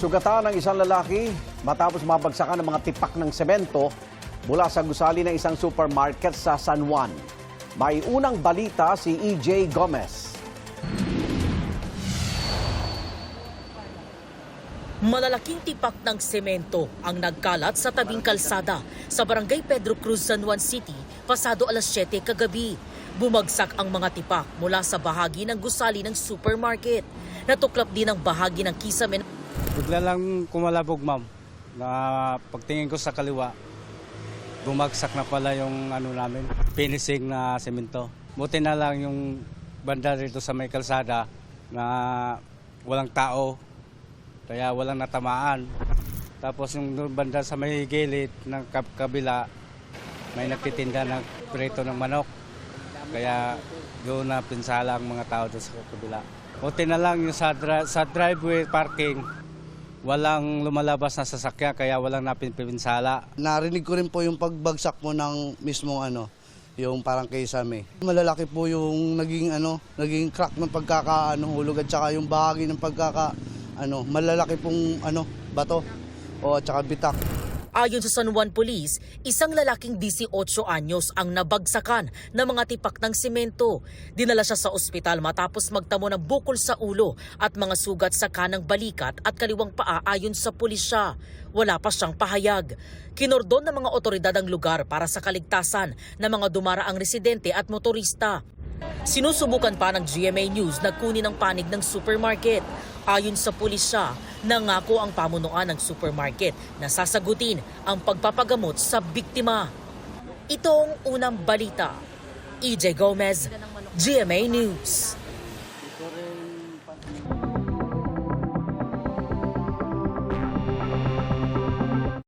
Nasugatan ng isang lalaki matapos mabagsakan ng mga tipak ng semento mula sa gusali ng isang supermarket sa San Juan. May unang balita si EJ Gomez. Malalaking tipak ng semento ang nagkalat sa tabing kalsada sa barangay Pedro Cruz, San Juan City, pasado alas 7 kagabi. Bumagsak ang mga tipak mula sa bahagi ng gusali ng supermarket. Natuklap din ang bahagi ng kisame. Bigla lang kumalabog, ma'am, na pagtingin ko sa kaliwa, bumagsak na pala yung namin, finishing na semento. Buti na lang yung banda rito sa may kalsada na walang tao, kaya walang natamaan. Tapos yung banda sa may gilid ng kabila, may nagtitinda ng prito ng manok. Kaya doon na pinsala ang mga tao doon sa kabila. Buti na lang yung sa driveway parking, walang lumalabas na sasakyan kaya walang napipinsala. Narinig ko rin po yung pagbagsak mo ng mismong yung parang kisame. Malalaki po yung naging crack ng pagkakahulog at saka yung bahagi ng malalaki pong bato o at saka bitak. Ayon sa San Juan Police, isang lalaking 18 anyos ang nabagsakan ng mga tipak ng semento. Dinala siya sa ospital matapos magtamo ng bukol sa ulo at mga sugat sa kanang balikat at kaliwang paa ayon sa pulisya. Wala pa siyang pahayag. Kinordon ng mga otoridad ang lugar para sa kaligtasan ng mga dumaraang residente at motorista. Sinusubukan pa ng GMA News na kunin ang panig ng supermarket. Ayon sa pulisya, nangako ang pamunuan ng supermarket na sasagutin ang pagpapagamot sa biktima. Ito ang unang balita. EJ Gomez, GMA News.